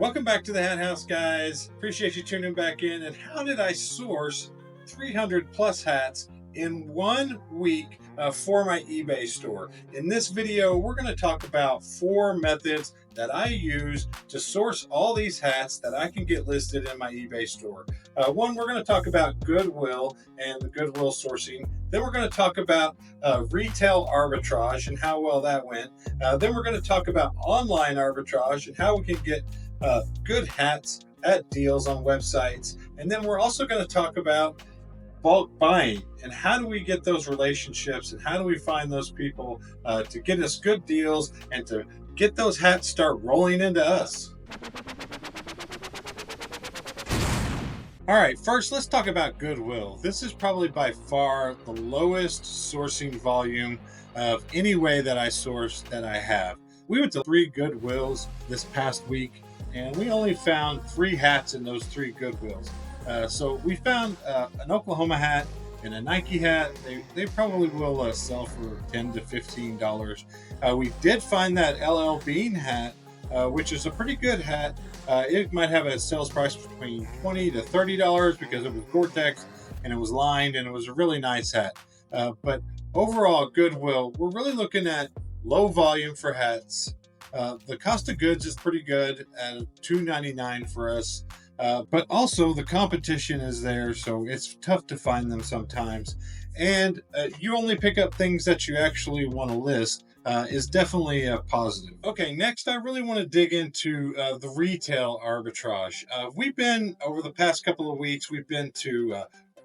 Welcome back to the Hat House, guys. Appreciate you tuning back in. And how did I source 300 plus hats in 1 week for my eBay store? In this video, we're going to talk about 4 methods that I use to source all these hats that I can get listed in my eBay store. One, we're going to talk about Goodwill and the Goodwill sourcing. Then we're going to talk about retail arbitrage and how well that went. Then we're going to talk about online arbitrage and how we can get good hats at deals on websites. And then we're also going to talk about bulk buying and how do we get those relationships and how do we find those people to get us good deals and to get those hats start rolling into us. All right, first let's talk about Goodwill. This is probably by far the lowest sourcing volume of any way that I source that I have. We went to 3 Goodwills this past week and we only found 3 hats in those 3 Goodwills. So we found an Oklahoma hat and a Nike hat. They probably will sell for $10 to $15. We did find that LL Bean hat, which is a pretty good hat. It might have a sales price between $20 to $30 because it was Gore-Tex and it was lined and it was a really nice hat. But overall, Goodwill, we're really looking at low volume for hats. The cost of goods is pretty good at $2.99 for us, but also the competition is there, so it's tough to find them sometimes. And you only pick up things that you actually want to list is definitely a positive. Okay, next I really want to dig into the retail arbitrage. We've been, over the past couple of weeks, we've been to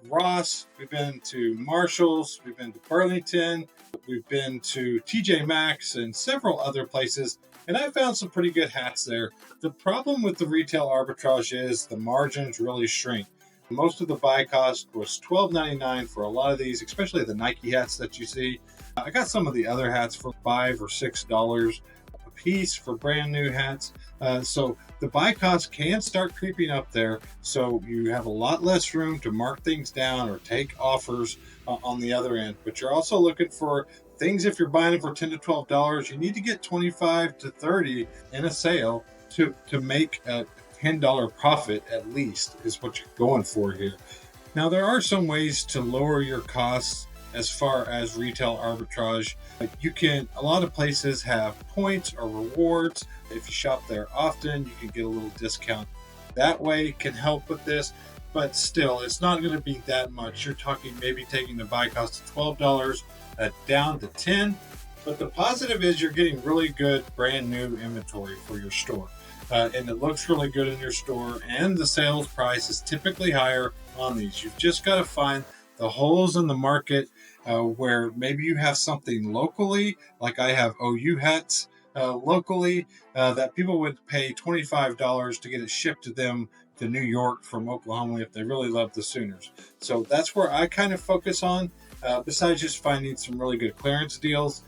Ross, we've been to Marshall's, we've been to Burlington, we've been to TJ Maxx and several other places. And I found some pretty good hats there. The problem with the retail arbitrage is the margins really shrink. Most of the buy cost was $12.99 for a lot of these, especially the Nike hats that you see. I got some of the other hats for $5 or $6 a piece for brand new hats. So the buy cost can start creeping up there. So you have a lot less room to mark things down or take offers on the other end. But you're also looking for things. If you're buying it for $10 to $12, you need to get $25 to $30 in a sale to make a $10 profit at least is what you're going for here. Now there are some ways to lower your costs as far as retail arbitrage. You can, a lot of places have points or rewards. If you shop there often, you can get a little discount. That way can help with this, but still it's not going to be that much. You're talking maybe taking the buy cost of $12 down to $10. But the positive is you're getting really good brand new inventory for your store. And it looks really good in your store, and the sales price is typically higher on these. You've just got to find the holes in the market where maybe you have something locally, like I have OU hats locally, that people would pay $25 to get it shipped to them to New York from Oklahoma if they really love the Sooners. So that's where I kind of focus on. Besides just finding some really good clearance deals,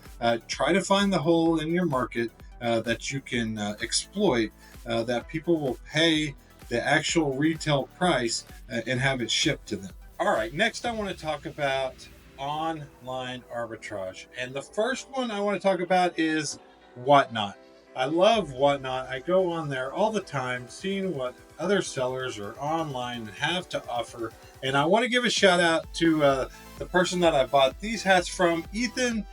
try to find the hole in your market that you can exploit, that people will pay the actual retail price and have it shipped to them. All right, next I want to talk about online arbitrage. And the first one I want to talk about is Whatnot. I love Whatnot. I go on there all the time, seeing what other sellers are online and have to offer. And I want to give a shout out to the person that I bought these hats from, Ethan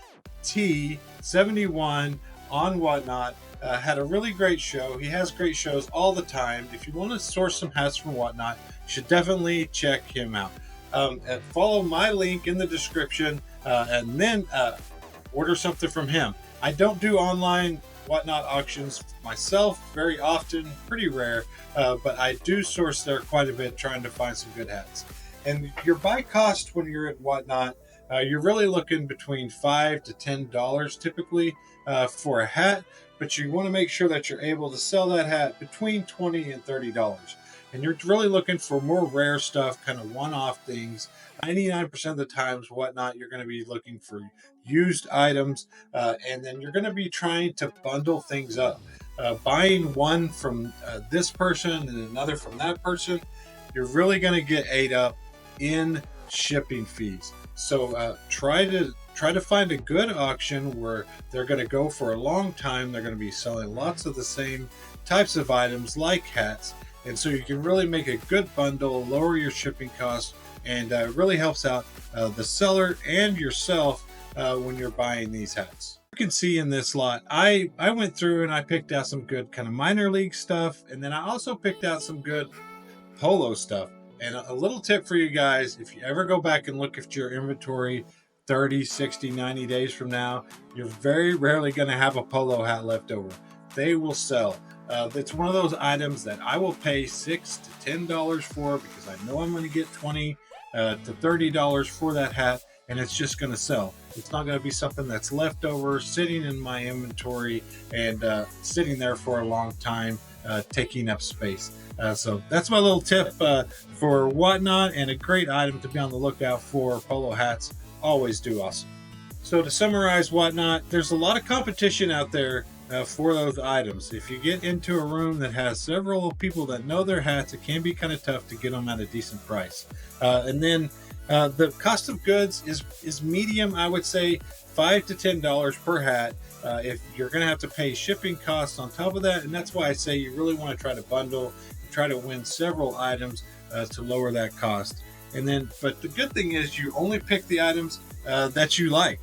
T71 on Whatnot. Had a really great show. He has great shows all the time. If you want to source some hats from Whatnot, you should definitely check him out. Follow my link in the description and then order something from him. I don't do online Whatnot auctions myself very often, pretty rare, but I do source there quite a bit trying to find some good hats. And your buy cost when you're at Whatnot, you're really looking between $5 to $10 typically for a hat, but you want to make sure that you're able to sell that hat between $20 and $30. And you're really looking for more rare stuff, kind of one-off things. 99% of the times, Whatnot, you're going to be looking for used items, and then you're going to be trying to bundle things up. Buying one from this person and another from that person, you're really going to get ate up in shipping fees. So try to try to find a good auction where they're going to go for a long time. They're going to be selling lots of the same types of items like hats. And so you can really make a good bundle, lower your shipping costs, and really helps out the seller and yourself when you're buying these hats. You can see in this lot, I went through and I picked out some good kind of minor league stuff, and then I also picked out some good polo stuff. And a little tip for you guys, if you ever go back and look at your inventory 30, 60, 90 days from now, you're very rarely going to have a polo hat left over. They will sell. It's one of those items that I will pay $6 to $10 for, because I know I'm going to get $20 to $30 for that hat, and it's just going to sell. It's not going to be something that's left over, sitting in my inventory and sitting there for a long time, taking up space. So that's my little tip for Whatnot, and a great item to be on the lookout for. Polo hats always do awesome. So to summarize Whatnot, there's a lot of competition out there for those items. If you get into a room that has several people that know their hats, it can be kind of tough to get them at a decent price. And then the cost of goods is medium, I would say $5 to $10 per hat. If you're going to have to pay shipping costs on top of that, and that's why I say you really want to try to bundle and try to win several items to lower that cost. And then, but the good thing is you only pick the items that you like.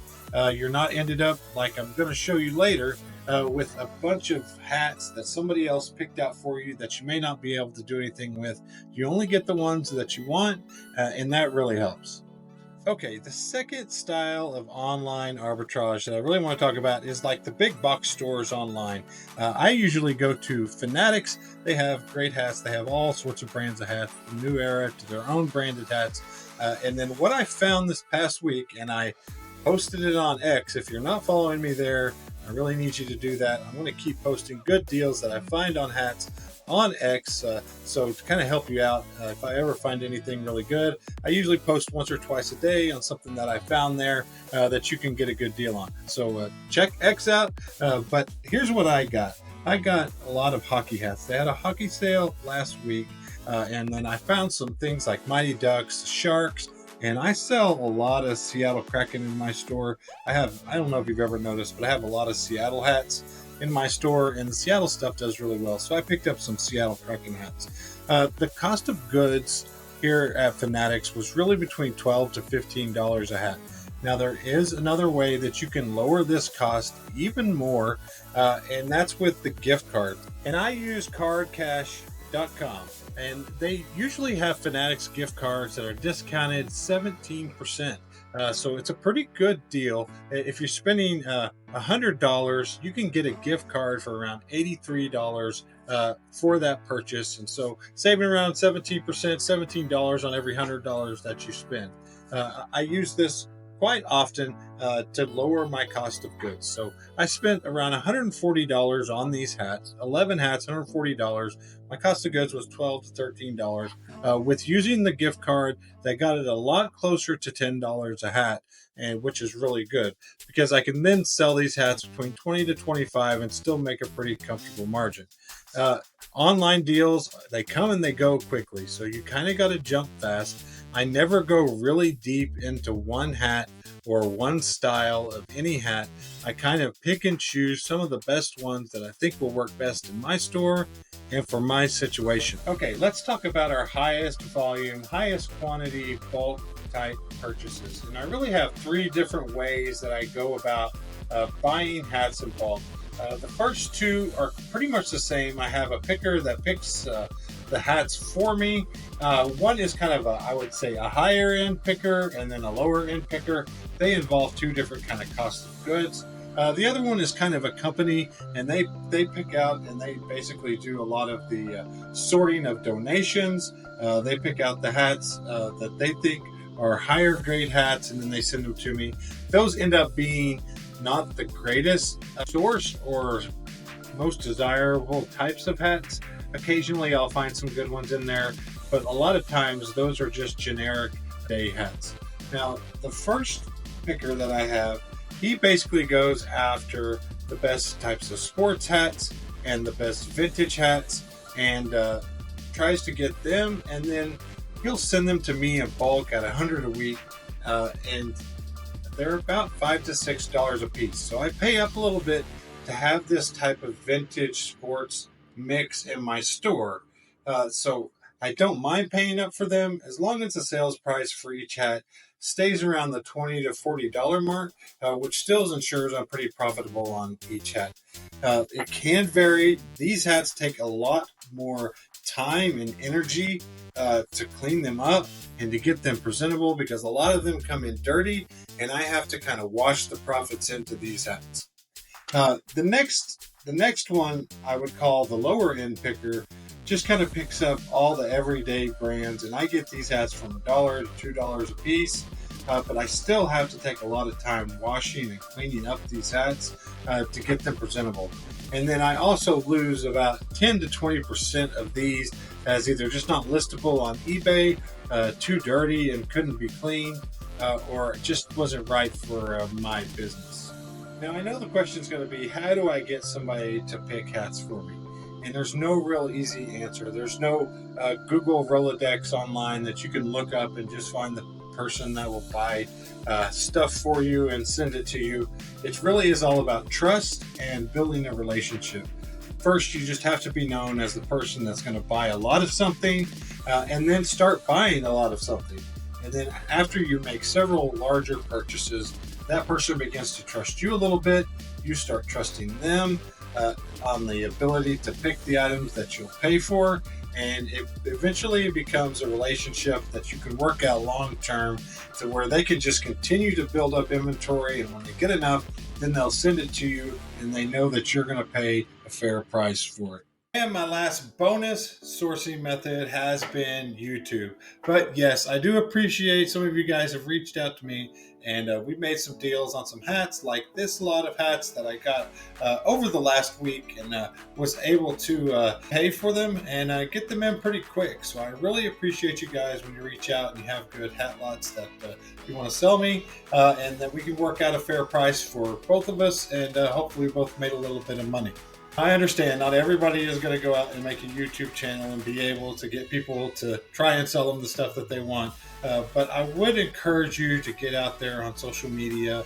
You're not ended up, like I'm going to show you later, with a bunch of hats that somebody else picked out for you that you may not be able to do anything with. You only get the ones that you want, and that really helps. Okay, the second style of online arbitrage that I really want to talk about is like the big box stores online. I usually go to Fanatics. They have great hats. They have all sorts of brands of hats, from New Era to their own branded hats. And then what I found this past week, and I posted it on X. If you're not following me there, I really need you to do that. I'm going to keep posting good deals that I find on hats on X, so to kind of help you out, if I ever find anything really good, I usually post once or twice a day on something that I found there that you can get a good deal on. So check X out. But here's what I got. I got a lot of hockey hats. They had a hockey sale last week, and then I found some things like Mighty Ducks, Sharks, and I sell a lot of Seattle Kraken in my store. I don't know if you've ever noticed, but I have a lot of Seattle hats in my store, and the Seattle stuff does really well. So I picked up some Seattle Kraken hats. The cost of goods here at Fanatics was really between $12 to $15 a hat. Now there is another way that you can lower this cost even more, and that's with the gift card. And I use cardcash.com. And they usually have Fanatics gift cards that are discounted 17%. So it's a pretty good deal. If you're spending $100, you can get a gift card for around $83 for that purchase. And so saving around 17%, $17 on every $100 that you spend. I use this quite often to lower my cost of goods. So I spent around $140 on these hats, 11 hats, $140. My cost of goods was $12 to $13. With using the gift card, they got it a lot closer to $10 a hat, and which is really good because I can then sell these hats between $20 to $25 and still make a pretty comfortable margin. Online deals, they come and they go quickly, so you kind of got to jump fast. I never go really deep into one hat or one style of any hat. I kind of pick and choose some of the best ones that I think will work best in my store and for my situation. Okay, let's talk about our highest volume, highest quantity bulk type purchases. And I really have three different ways that I go about buying hats in bulk. The first two are pretty much the same. I have a picker that picks the hats for me. One is kind of I would say a higher end picker, and then a lower end picker. They involve two different kind of cost of goods. The other one is kind of a company, and they pick out and they basically do a lot of the sorting of donations. They pick out the hats that they think are higher grade hats, and then they send them to me. Those end up being not the greatest source or most desirable types of hats. Occasionally I'll find some good ones in there, but a lot of times those are just generic day hats. Now, the first picker that I have, he basically goes after the best types of sports hats and the best vintage hats, and tries to get them, and then he'll send them to me in bulk at $100 a week. And they're about $5 to $6 a piece. So I pay up a little bit to have this type of vintage sports mix in my store. So I don't mind paying up for them as long as the sales price for each hat stays around the $20 to $40 mark, which still ensures I'm pretty profitable on each hat. It can vary. These hats take a lot more time and energy to clean them up and to get them presentable because a lot of them come in dirty, and I have to kind of wash the profits into these hats. The next one I would call the lower end picker just kind of picks up all the everyday brands, and I get these hats from $1 to $2 a piece. But I still have to take a lot of time washing and cleaning up these hats to get them presentable. And then I also lose about 10 to 20% of these as either just not listable on eBay, too dirty and couldn't be cleaned, or it just wasn't right for my business. Now, I know the question is going to be, how do I get somebody to pick hats for me? And there's no real easy answer. There's no Google Rolodex online that you can look up and just find the person that will buy stuff for you and send it to you. It really is all about trust and building a relationship. First, you just have to be known as the person that's going to buy a lot of something, and then start buying a lot of something. And then after you make several larger purchases, that person begins to trust you a little bit. You start trusting them on the ability to pick the items that you'll pay for, and it eventually becomes a relationship that you can work out long term to where they can just continue to build up inventory, and when they get enough, then they'll send it to you and they know that you're going to pay a fair price for it. And my last bonus sourcing method has been YouTube. But yes, I do appreciate some of you guys have reached out to me, and we made some deals on some hats, like this lot of hats that I got over the last week, and was able to pay for them and get them in pretty quick. So I really appreciate you guys when you reach out and you have good hat lots that you want to sell me, and that we can work out a fair price for both of us, and hopefully we both made a little bit of money. I understand not everybody is going to go out and make a YouTube channel and be able to get people to try and sell them the stuff that they want. But I would encourage you to get out there on social media,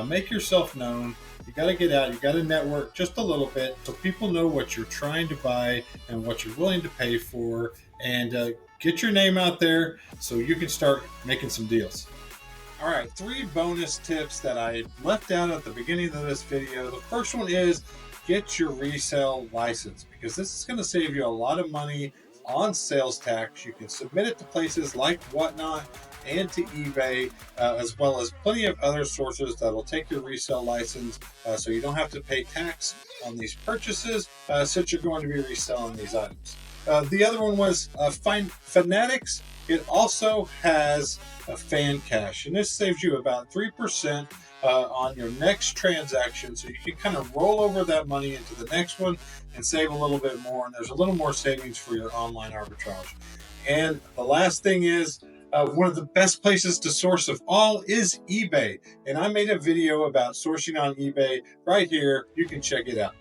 make yourself known. You got to get out, you got to network just a little bit so people know what you're trying to buy and what you're willing to pay for, and get your name out there so you can start making some deals. All right, 3 bonus tips that I left out at the beginning of this video. The first one is get your resale license, because this is going to save you a lot of money on sales tax. You can submit it to places like Whatnot and to eBay, as well as plenty of other sources that will take your resale license, so you don't have to pay tax on these purchases since you're going to be reselling these items. The other one was Fanatics. It also has a fan cash, and this saves you about 3% on your next transaction, so you can kind of roll over that money into the next one and save a little bit more, and there's a little more savings for your online arbitrage. And the last thing is, one of the best places to source of all is eBay, and I made a video about sourcing on eBay right here. You can check it out.